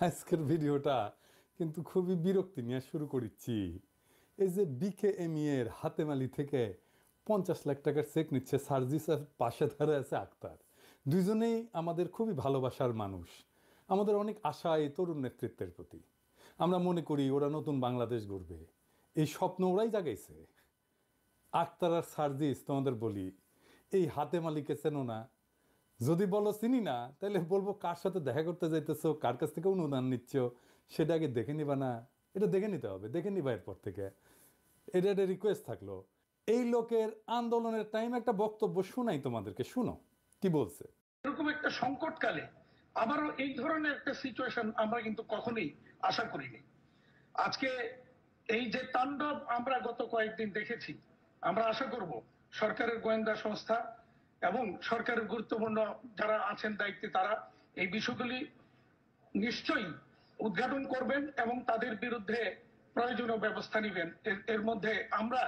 আজকের ভিডিওটা কিন্তু খুবই বিরক্তি নিয়ে শুরু করেছি। এই যে বিকেএমই এর হাতেমালি থেকে 50 লাখ টাকার চেক নিচ্ছে সার্জিস, আর পাশে ধরে আছে আক্তার। দুইজনেই আমাদের খুবই ভালোবাসার মানুষ, আমাদের অনেক আশা এই তরুণ নেতৃত্বের প্রতি। আমরা মনে করি ওরা নতুন বাংলাদেশ গড়বে, এই স্বপ্ন ওরাই জাগাইছে। আক্তার আর সার্জিস, তোমাদের বলি, এই হাতেমালিকে চেনো না? যদি বলো চিনি না, তাহলে বলবো কার সাথে দেখা করতে যাইতেছো, কার কাছ থেকে অনুদান নিচ্ছ, সেটা আগে দেখে নিবা না? এটা দেখে নিতে হবে, দেখে নিবা এরপর থেকে। এটা একটা রিকোয়েস্ট থাকলো। এই লোকের আন্দোলনের টাইম একটা বক্তব্য শোনাই তোমাদেরকে, শুনো কি বলছে। এরকম একটা সংকটকালে আবারও এই ধরনের একটা সিচুয়েশন আমরা কিন্তু কখনোই আশা করিনি। আজকে এই যে তাণ্ডব আমরা গত কয়েকদিন দেখেছি, আমরা আশা করব সরকারের গোয়েন্দা সংস্থা এবং সরকারের গুরুত্বপূর্ণ যারা আছেন দায়িত্বে তারা এই বিষয়গুলি নিশ্চয়ই উদ্ঘাটন করবেন এবং তাদের বিরুদ্ধে প্রয়োজনীয় ব্যবস্থা নেবেন। এর মধ্যে আমরা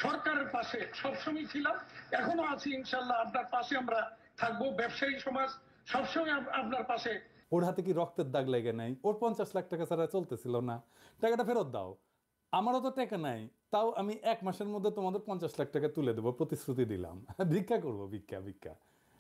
সরকারের পাশে সবসময় ছিলাম, এখনো আছি, ইনশাল্লাহ আপনার পাশে আমরা থাকবো। ব্যবসায়ী সমাজ সবসময় আপনার পাশে। ওর হাতে কি রক্তের দাগ লেগে নাই? ওর 50 লাখ টাকা ছাড়া চলতেছিল না, টাকাটা ফেরত দাও। আমারও তো টাকা নাই, তাও আমি 1 মাসের মধ্যে তোমাদের 50 লাখ টাকা তুলে দেবো, প্রতিশ্রুতি দিলাম। ভিক্ষা করবো, ভিক্ষা ভিক্ষা।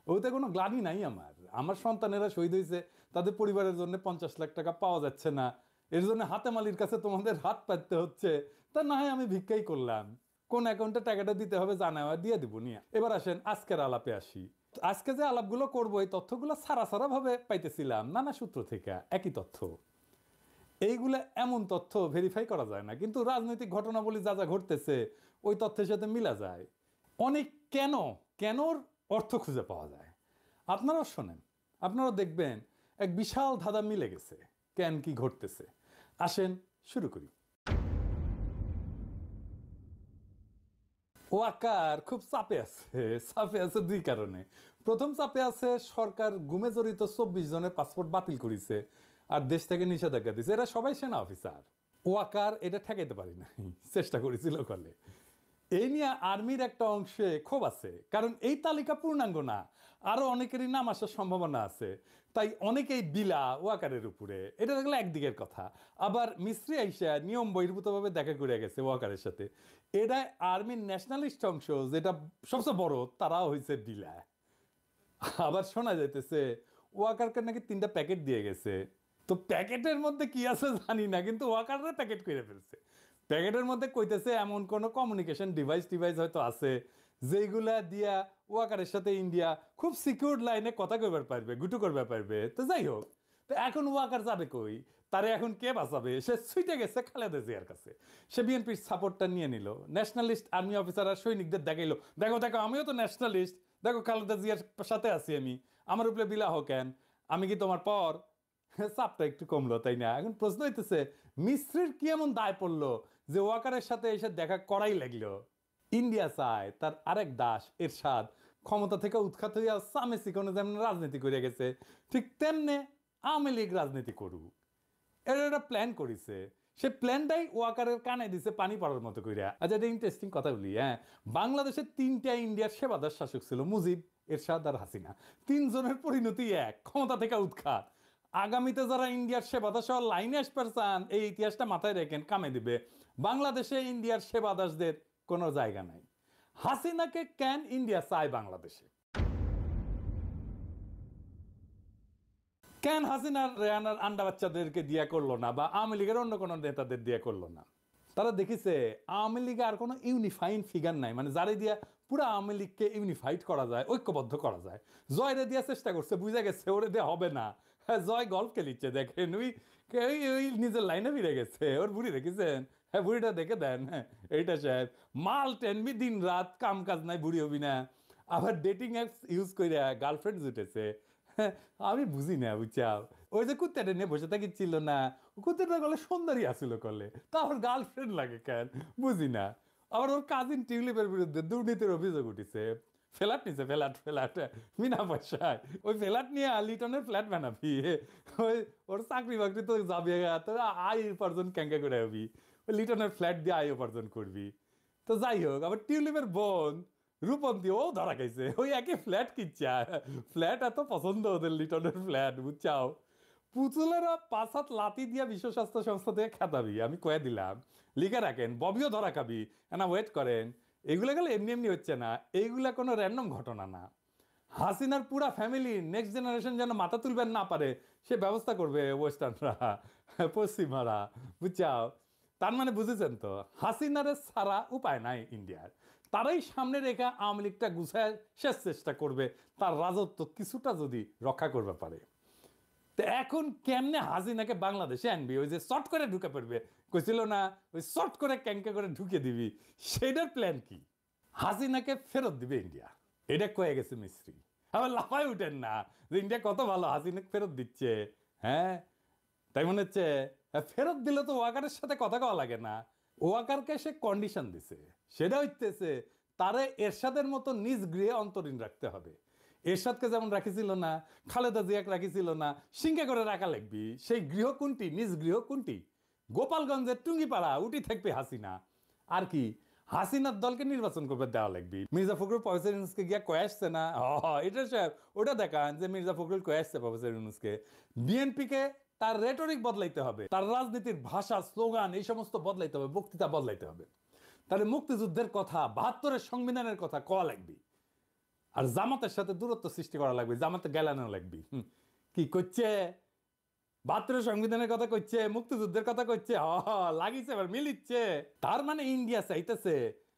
ওইতে কোনো গ্লানি নাই আমার। আমার সন্তানেরা শহীদ হয়েছে, তাদের পরিবারের জন্য 50 লাখ টাকা পাওয়া যাচ্ছে না, এর জন্য হাতেমালির কাছে তোমাদের হাত পাততে হচ্ছে। তা না হয় আমি ভিক্ষাই করলাম, কোন অ্যাকাউন্টে টাকাটা দিতে হবে জানাও, দিয়ে দিব নিয়ে। এবার আসেন আজকের আলাপে আসি। আজকে যে আলাপগুলো করবো, এই তথ্যগুলো সারা সারা ভাবে পাইতেছিলাম নানা সূত্র থেকে, একই তথ্য। এইগুলো এমন তথ্য ভেরিফাই করা যায় না, কিন্তু রাজনৈতিক ঘটনাবলী যা যা ঘটতেছে ওই তথ্যের সাথে মিলা যায়। অনেক কেনর অর্থ খুঁজে পাওয়া যায়। আপনারাও শোনেন, আপনারাও দেখবেন এক বিশাল ধাঁধা মিলে গেছে কেন কি ঘটতেছে। আসেন শুরু করি। ওয়াকার খুব চাপে আছে দুই কারণে। প্রথম চাপে আছে, সরকার গুমে জড়িত 24 জনের পাসপোর্ট বাতিল করেছে আর দেশ থেকে নিষেধাজ্ঞা দিচ্ছে। এরা সবাই সেনা অফিসার। ওয়াকার এটা ঠেকাইতে পারি নাই, চেষ্টা করেছিল কলে। এই নিয়ে আর্মির একটা অংশে ক্ষোভ আছে, কারণ এই তালিকা পূর্ণাঙ্গ না, আরো অনেকেরই নাম আসার সম্ভাবনা আছে। তাই অনেকেই বিলা ওয়াকারের উপরে। এটা দেখলে একদিকের কথা। আবার মিস্ত্রি আইসা নিয়ম বহির্ভূতভাবে দেখা করে গেছে ওয়াকারের সাথে। এটা আর্মির ন্যাশনালিস্ট অংশ, যেটা সবচেয়ে বড়, তারাও হয়েছে বিলা। আবার শোনা যাইতেছে ওয়াকারকে নাকি 3টা প্যাকেট দিয়ে গেছে। তো প্যাকেটের মধ্যে কি আছে জানি না, কিন্তু ওয়াকাররা প্যাকেট করে ফেলছে। প্যাকেটের মধ্যে কইতেছে এমন কোনো কমিউনিকেশন ডিভাইস হয়তো আছে, যেগুলা দিয়া ওয়াকারের সাথে ইন্ডিয়া খুব সিকিউর লাইনে কথা কইবার পারবে, গুটু করবার পারবে। তো যাই হোক, তো এখন ওয়াকার যাবে কই? তারে এখন কে বাঁচাবে? সে ছুটে গেছে খালেদা জিয়ার কাছে। সে বিএনপির সাপোর্টটা নিয়ে নিল, ন্যাশনালিস্ট আর্মি অফিসার আর সৈনিকদের দেখাইলো, দেখো দেখো আমিও তো ন্যাশনালিস্ট, দেখো খালেদা জিয়ার সাথে আছি আমি, আমার উপরে বিলাহ কেন, আমি কি তোমার পর? চাপটা একটু কমলো, তাই না? এখন প্রশ্ন হইতেছে, মিস্ত্রির কি এমন দায় পড়লো যে ওয়াকারের সাথে এসে দেখা করাই লাগলো? ইন্ডিয়া চায় তার আরেক দাস এরশাদ ক্ষমতা থেকে উৎখাত হইয়া সামে সিকনে যেমন রাজনীতি করে গেছে, ঠিক তেমনে আওয়ামী লীগ রাজনীতি করুক। এর একটা প্ল্যান করেছে। সে প্ল্যানটাই ওয়াকারের কানে দিছে পানি পড়ার মতো কইরা। আচ্ছা, এটা ইন্টারেস্টিং কথা বলি। হ্যাঁ, বাংলাদেশের 3টা ইন্ডিয়ার সেবাদার শাসক ছিল, মুজিব, এরশাদ আর হাসিনা। 3 জনের পরিণতি এক, ক্ষমতা থেকে উৎখাত। আগামীতে যারা ইন্ডিয়ার সেবাদাস লাইনে আসতে চান, এই ইতিহাসটা মাথায় রেখেন, কামে দিবে। বাংলাদেশে ইন্ডিয়ার সেবাদাসদের কোনো জায়গা নাই। হাসিনাকে কেন ইন্ডিয়া চায় বাংলাদেশে? কেন হাসিনার রেহানার আন্ডা বাচ্চাদেরকে দিয়া করলো না, বা আওয়ামী লীগের অন্য কোনো নেতাদের দিয়া করলো না? তারা দেখিছে আওয়ামী লীগে আর কোনো ইউনিফাইং ফিগার নাই, মানে যারে দিয়া পুরো আওয়ামী লীগকে ইউনিফাইড করা যায়, ঐক্যবদ্ধ করা যায়। জয়রে দিয়া চেষ্টা করছে, বুঝা গেছে ওরে দিয়ে হবে না। হ্যাঁ, জয় গল্ফ খেলিচ্ছে, দেখেন ওই নিজের লাইনে ফিরে গেছে। ওর বুড়ি দেখেছেন? হ্যাঁ, বুড়িটা দেখে দেন। হ্যাঁ, এইটা সাহেব মাল টেনবি, দিন রাত কাম কাজ নাই, বুড়ি হবি না। আবার ডেটিং অ্যাপস ইউজ করে গার্লফ্রেন্ড জুটেছে। আমি বুঝি না, বুঝছাও। ওই যে কুত্তাটা নিয়ে বসে থাকিছিল না, কুত্তাটা গলে সুন্দরী আসিল কলে, তো আমার গার্লফ্রেন্ড লাগে কেন বুঝি না। আবার ওর কাজিন টিউলিপের বিরুদ্ধে দুর্নীতির অভিযোগ উঠেছে। ফ্ল্যাট নিছে, ফ্ল্যাট বিনা পয়সায়। ওই ফ্ল্যাট নিয়ে লিটনের ফ্ল্যাট বানাবি? ওই ওর চাকরি বাকরি তো যাবে, তো আয় উপার্জন ক্যাঙ্কা করে হবি, ওই লিটনের ফ্ল্যাট দিয়ে আয় উপার্জন করবি। তো যাই হোক, আবার টিউলিপের বোন রূপন্তী ও ধরা খাইছে, ওই একই ফ্ল্যাট কিচ্ছা। ফ্ল্যাট এত পছন্দ ওদের, লিটনের ফ্ল্যাট, বুঝছাও। পুতুলেরা 5 হাত লাতি দিয়া বিশ্ব স্বাস্থ্য সংস্থা থেকে খেতাবি, আমি কয়ে দিলাম লিখে রাখেন, ববিও ধরা খাবি না, ওয়েট করেন। এগুলা গেলে এমনি এমনি হচ্ছে না, এইগুলা কোনো র্যান্ডম ঘটনা না। হাসিনার পুরা ফ্যামিলি নেক্সট জেনারেশন যেন মাথা তুলবেন না পারে সে ব্যবস্থা করবে ওয়েস্টার্নরা, পশ্চিমারা, বুঝছাও? তার মানে বুঝেছেন তো, হাসিনারে ছাড়া উপায় নাই ইন্ডিয়ার। তারাই সামনে রেখা আওয়ামী লীগটা গুছায় শেষ চেষ্টা করবে, তার রাজত্ব কিছুটা যদি রক্ষা করবে পারে। তো এখন কেমনে হাসিনাকে বাংলাদেশে আনবি? ওই যে শর্ট করে ঢুকে পড়বে কইছিল না, ওই শর্ট করে ক্যাঙ্কে করে ঢুকে দিবি, সেটার প্ল্যান কি? হাসিনাকে ফেরত দিবে ইন্ডিয়া, এটা কয়ে গেছে মিস্ত্রি। আবার লাফায় উঠেন না যে ইন্ডিয়া কত ভালো, হাসিনাকে ফেরত দিচ্ছে। হ্যাঁ, তাই মনে হচ্ছে? ফেরত দিলে তো ওয়াকারের সাথে কথা কওয়া লাগে না। ওয়াকারকে সে কন্ডিশন দিছে, সেটা হইতেছে তারে এরশাদের মতো নিজ গৃহে অন্তরীণ রাখতে হবে। এরশাদকে যেমন রাখিছিল না, খালেদা জিয়াকে রাখিছিল না, সিংহে করে রাখা লাগবি। সেই গৃহ কোনটি? নিজ গৃহ কোনটি? গোপালগঞ্জের টুঙ্গিপাড়া, উঠি থাকবে হাসিনা। আর কি, হাসিনার দলকে নির্বাচন করবে দেওয়া লাগবে। মির্জা ফখরুল প্রফেসর ইউনূসকে গিয়া কয়ে আসছে না, এটা সাহেব ওটা দেখান যে মির্জা ফখরুল কয়ে আসছে প্রফেসর ইউনূসকে। বিএনপিকে তার রেটরিক বদলাইতে হবে, তার রাজনীতির ভাষা, স্লোগান এই সমস্ত বদলাইতে হবে, বক্তৃতা বদলাইতে হবে। তাহলে মুক্তিযুদ্ধের কথা, 72-এর সংবিধানের কথা কওয়া লাগবে। আর জামাতের সাথে দূরত্ব সৃষ্টি করা লাগবে, জামাতে গেলানো লাগবে। কি করছে? 72-এর সংবিধানের কথা কইছে, মুক্তিযুদ্ধের কথা কইছে, লাগিছে, এবার মিলিচ্ছে। তার মানে ইন্ডিয়া চাইতেছে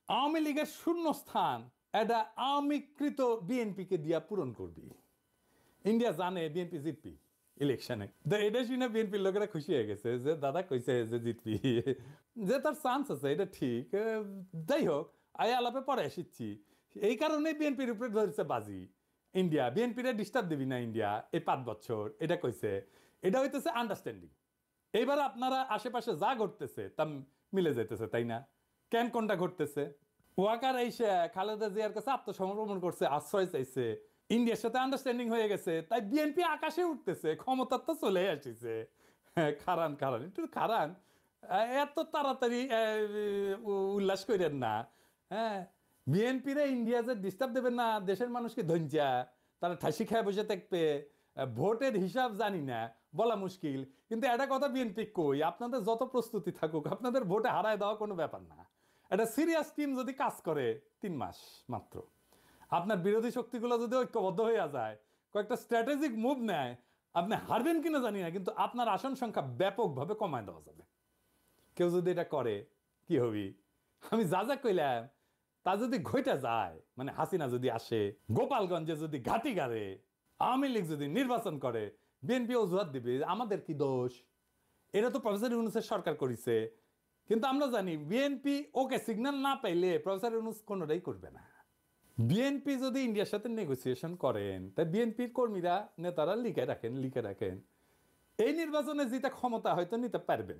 আওয়ামী লীগের শূন্য স্থান এটা আওয়ামীকৃত বিএনপি কে দিয়া পূরণ করবি। ইন্ডিয়া জানে বিএনপি জিতবি ইলেকশনে। এটা শুনে বিএনপির লোকেরা খুশি হয়ে গেছে যে দাদা কইছে যে জিতবি, যে তার চান্স আছে, এটা ঠিক। যাই হোক, আয় আলাপে পরে এসেছি। এই কারণে বিএনপির উপরে ধরেছে বাজি ইন্ডিয়া, বিএনপির ডিস্টার্ব দিবি না ইন্ডিয়া এই 5 বছর, এটা কইছে। এটা হইতেছে আন্ডারস্ট্যান্ডিং। এইবার আপনারা আশেপাশে যা ঘটতেছে তা মিলে যেতেছে, তাই না? কেন কোনটা ঘটতেছে? ওয়াকার এসে খালেদা জিয়ার কাছে আত্মসমর্পণ করছে, আশ্রয় চাইছে, ইন্ডিয়ার সাথে আন্ডারস্ট্যান্ডিং হয়ে গেছে, তাই বিএনপি আকাশে উঠতেছে, ক্ষমতার তো চলে আসিছে। খারান খারান একটু খারান, এত তাড়াতাড়ি উল্লাস করেন না। হ্যাঁ, বিএনপিরে ইন্ডিয়া যে ডিস্টার্ব দেবেন না, দেশের মানুষকে ধঞ্জা তারা ঠাসি খায় বসে থাকবে। ভোটের হিসাব জানি না, বলা মুশকিল, কিন্তু একটা কথা বিএনপি কই, আপনাদের যত প্রস্তুতি থাকুক, আপনাদের ভোটে হারায় দেওয়া কোনো ব্যাপার না। একটা সিরিয়াস টিম যদি কাজ করে 3 মাস মাত্র, আপনার বিরোধী শক্তিগুলো যদি ঐক্যবদ্ধ হয়ে যায়, কয়েকটা স্ট্র্যাটেজিক মুভ নেয়, আপনি হারবেন কিনা জানি না, কিন্তু আপনার আসন সংখ্যা ব্যাপকভাবে কমায় দেওয়া যাবে। কেউ যদি এটা করে কি হবি? আমি যা যা কইলাম তা যদি ঘইটা যায়, মানে হাসিনা যদি আসে, গোপালগঞ্জে যদি ঘাটি গাড়ে, আওয়ামী লীগ যদি নির্বাচন করে, বিএনপি অজুহাত দিবে আমাদের কি দোষ, এটা তো প্রফেসর ইউনূসের সরকার করেছে। কিন্তু আমরা জানি বিএনপি ওকে সিগন্যাল না পাইলে প্রফেসর ইউনূস কোনোটাই করবে না। বিএনপি যদি ইন্ডিয়ার সাথে নেগোসিয়েশন করেন, তাই বিএনপির কর্মীরা, নেতারা লিখে রাখেন এই নির্বাচনে জিতে ক্ষমতা হয়তো নিতে পারবেন,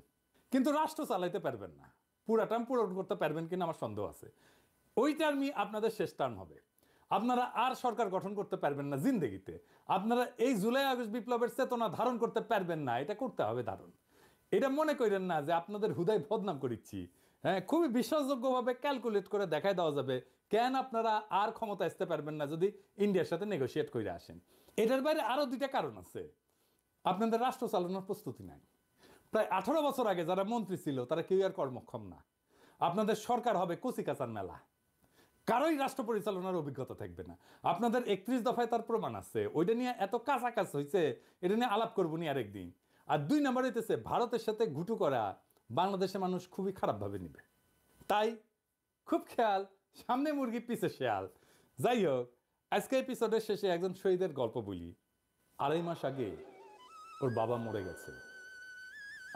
কিন্তু রাষ্ট্র চালাইতে পারবেন না। পুরা টার্ম পূরণ করতে পারবেন কিনা আমার সন্দেহ আছে। ওই টার্মই আপনাদের শেষ টার্ম হবে। আপনারা আর সরকার গঠন করতে পারবেন না জিন্দেগিতে। আপনারা এই জুলাই আগস্ট বিপ্লবের চেতনা ধারণ করতে পারবেন না, এটা করতে হবে ধারণ। এটা মনে করেন না যে আপনাদের হুদায় বদনাম করিচ্ছি। হ্যাঁ, খুবই বিশ্বাসযোগ্যভাবে ক্যালকুলেট করে দেখাই দেওয়া যাবে কেন আপনারা আর ক্ষমতা আসতে পারবেন না যদি ইন্ডিয়ার সাথে নেগোসিয়েট করে আসেন। এটার বাইরে আরো 2টা কারণ আছে। আপনাদের রাষ্ট্র চালানোর প্রস্তুতি নাই। প্রায় 18 বছর আগে যারা মন্ত্রী ছিল তারা কেউ আর কর্মক্ষম না। আপনাদের সরকার হবে কচিকাচার মেলা, কারোই রাষ্ট্র পরিচালনার অভিজ্ঞতা থাকবে না। আপনাদের 31 দফায় তার প্রমাণ আছে। ওইটা নিয়ে এত কাছাকাছি হয়েছে, এটা নিয়ে আলাপ করবো নি আরেকদিন। আর 2 নাম্বার হইতেছে, ভারতের সাথে ঘুটু করা বাংলাদেশের মানুষ খুবই খারাপভাবে নিবে। তাই খুব খেয়াল, সামনে মুরগি পিছে শেয়াল। যাই হোক, আজকে এপিসোডের শেষে একজন শহীদের গল্প বলি। 2.5 মাস আগে ওর বাবা মরে গেছে।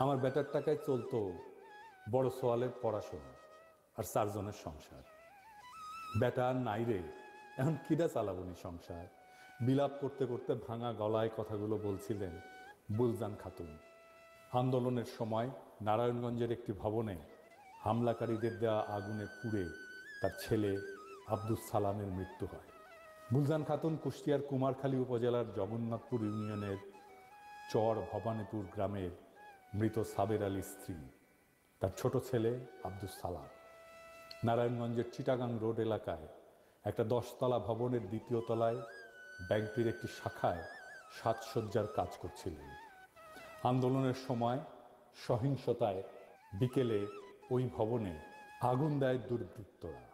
আমার বেটার টাকায় চলতো বড় সোয়ালের পড়াশোনা আর 4 জনের সংসার। বেটা আর নাই রে, এখন কিডা চালাবনি সংসার। বিলাপ করতে করতে ভাঙা গলায় কথাগুলো বলছিলেন বুলজান খাতুন। আন্দোলনের সময় নারায়ণগঞ্জের একটি ভবনে হামলাকারীদের দেওয়া আগুনে পুড়ে তার ছেলে আব্দুস সালামের মৃত্যু হয়। বুলজান খাতুন কুষ্টিয়ার কুমারখালী উপজেলার জগন্নাথপুর ইউনিয়নের চর ভবানীপুর গ্রামের মৃত সাবের আলীর স্ত্রী। তার ছোট ছেলে আব্দুস সালাম নারায়ণগঞ্জের চিটাগাং রোড এলাকায় একটা 10 তলা ভবনের 2য় তলায় ব্যাংকটির একটি শাখায় সাজসজ্জার কাজ করছিলেন। আন্দোলনের সময় সহিংসতায় বিকেলে ওই ভবনে আগুন দেয় দুর্বৃত্তরা।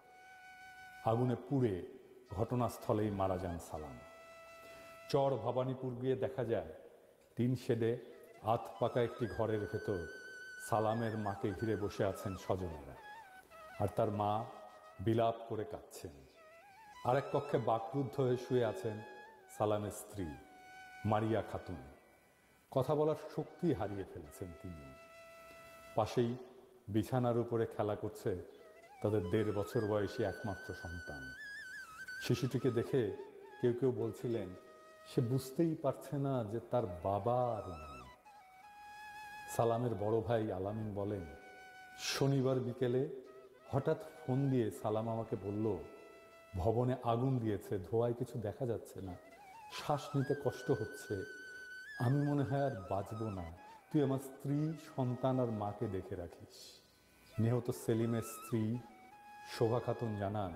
আগুনে পুড়ে ঘটনাস্থলেই মারা যান সালাম। চর ভবানীপুর গিয়ে দেখা যায় টিন শেডে আধ পাকা একটি ঘরের ভেতর সালামের মাকে ঘিরে বসে আছেন স্বজনেরা, আর তার মা বিলাপ করে কাঁদছেন। আরেক কক্ষে বাকরুদ্ধ হয়ে শুয়ে আছেন সালামের স্ত্রী মারিয়া খাতুন। কথা বলার শক্তি হারিয়ে ফেলেছেন তিনি। পাশেই বিছানার উপরে খেলা করছে তাদের 1.5 বছর বয়সী একমাত্র সন্তান। শিশুটিকে দেখে কেউ কেউ বলছিলেন সে বুঝতেই পারছে না যে তার বাবা আর নেই। সালামের বড় ভাই আলামিন বলেন, শনিবার বিকেলে হঠাৎ ফোন দিয়ে সালাম আমাকে বলল, ভবনে আগুন দিয়েছে, ধোঁয়ায় কিছু দেখা যাচ্ছে না, শ্বাস নিতে কষ্ট হচ্ছে, আমি মনে হয় আর বাঁচবো না, তুই আমার স্ত্রী, সন্তান আর মাকে দেখে রাখিস। নিহত সেলিমের স্ত্রী শোভা খাতুন জানান,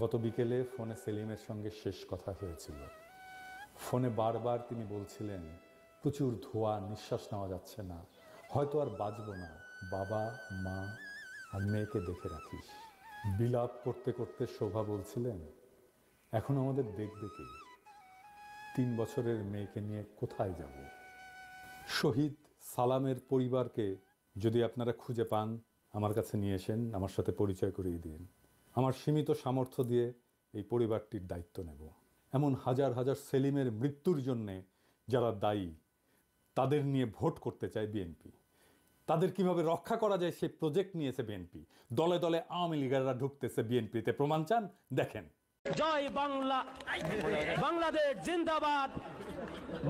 গত বিকেলে ফোনে সেলিমের সঙ্গে শেষ কথা হয়েছিল। ফোনে বারবার তিনি বলছিলেন, প্রচুর ধোঁয়া, নিঃশ্বাস নেওয়া যাচ্ছে না, হয়তো আর বাঁচব না, বাবা, মা আর মেয়েকে দেখে রাখিস। বিলাপ করতে করতে শোভা বলছিলেন, এখন আমাদের দেখবে কে? 3 বছরের মেয়েকে নিয়ে কোথায় যাব? শহীদ সালামের পরিবারকে যদি আপনারা খুঁজে পান, আমার কাছে নিয়ে এসেন, আমার সাথে পরিচয় করিয়ে দিন। আমার সীমিত সামর্থ্য দিয়ে এই পরিবারটির দায়িত্ব নেব। এমন হাজার হাজার সেলিমের মৃত্যুর জন্যে যারা দায়ী, তাদের নিয়ে ভোট করতে চায় বিএনপি। তাদের কিভাবে রক্ষা করা যায় সেই প্রজেক্ট নিয়েছে বিএনপি। দলে দলে আওয়ামী লীগাররা ঢুকতেছে বিএনপিতে। প্রমাণ চান? দেখেন। জয় বাংলা, বাংলাদেশ জিন্দাবাদ,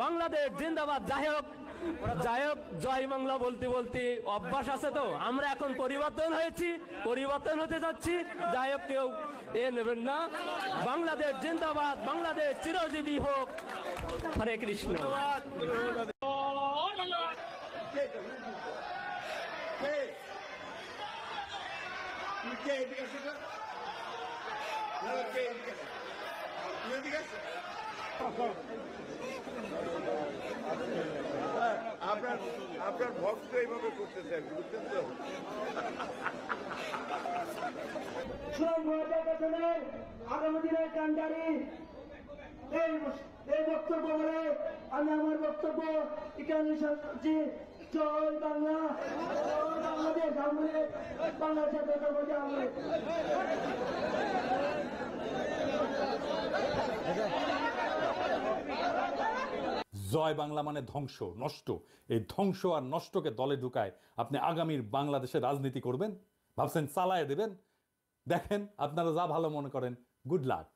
বাংলাদেশ জিন্দাবাদ। যাই হোক জয় বাংলা বলতে বলতে অভ্যাস আছে, তো আমরা এখন পরিবর্তন হয়েছি, পরিবর্তন হতে যাচ্ছি। যাই হোক, কেউ নেবেন না। বাংলাদেশ জিন্দাবাদ, বাংলাদেশ চিরজীবী হোক। হরে কৃষ্ণ। আপনার ভক্ত এইভাবে করতেছে, বুঝছেন তো? আগামী দিনের কান্ডারি এই বক্তব্য বলে আমি আমার বক্তব্য এখানে শেষ করছি। জয় বাংলা, বাংলাদেশ আমলে, বাংলাদেশের জাতীয়তাবাদী আমলে। জয় বাংলা মানে ধ্বংস, নষ্ট। এই ধ্বংস আর নষ্টকে দলে ঢুকায় আপনি আগামীর বাংলাদেশের রাজনীতি করবেন? ভাবছেন চালায় দেবেন? দেখেন, আপনারা যা ভালো মনে করেন। Good luck.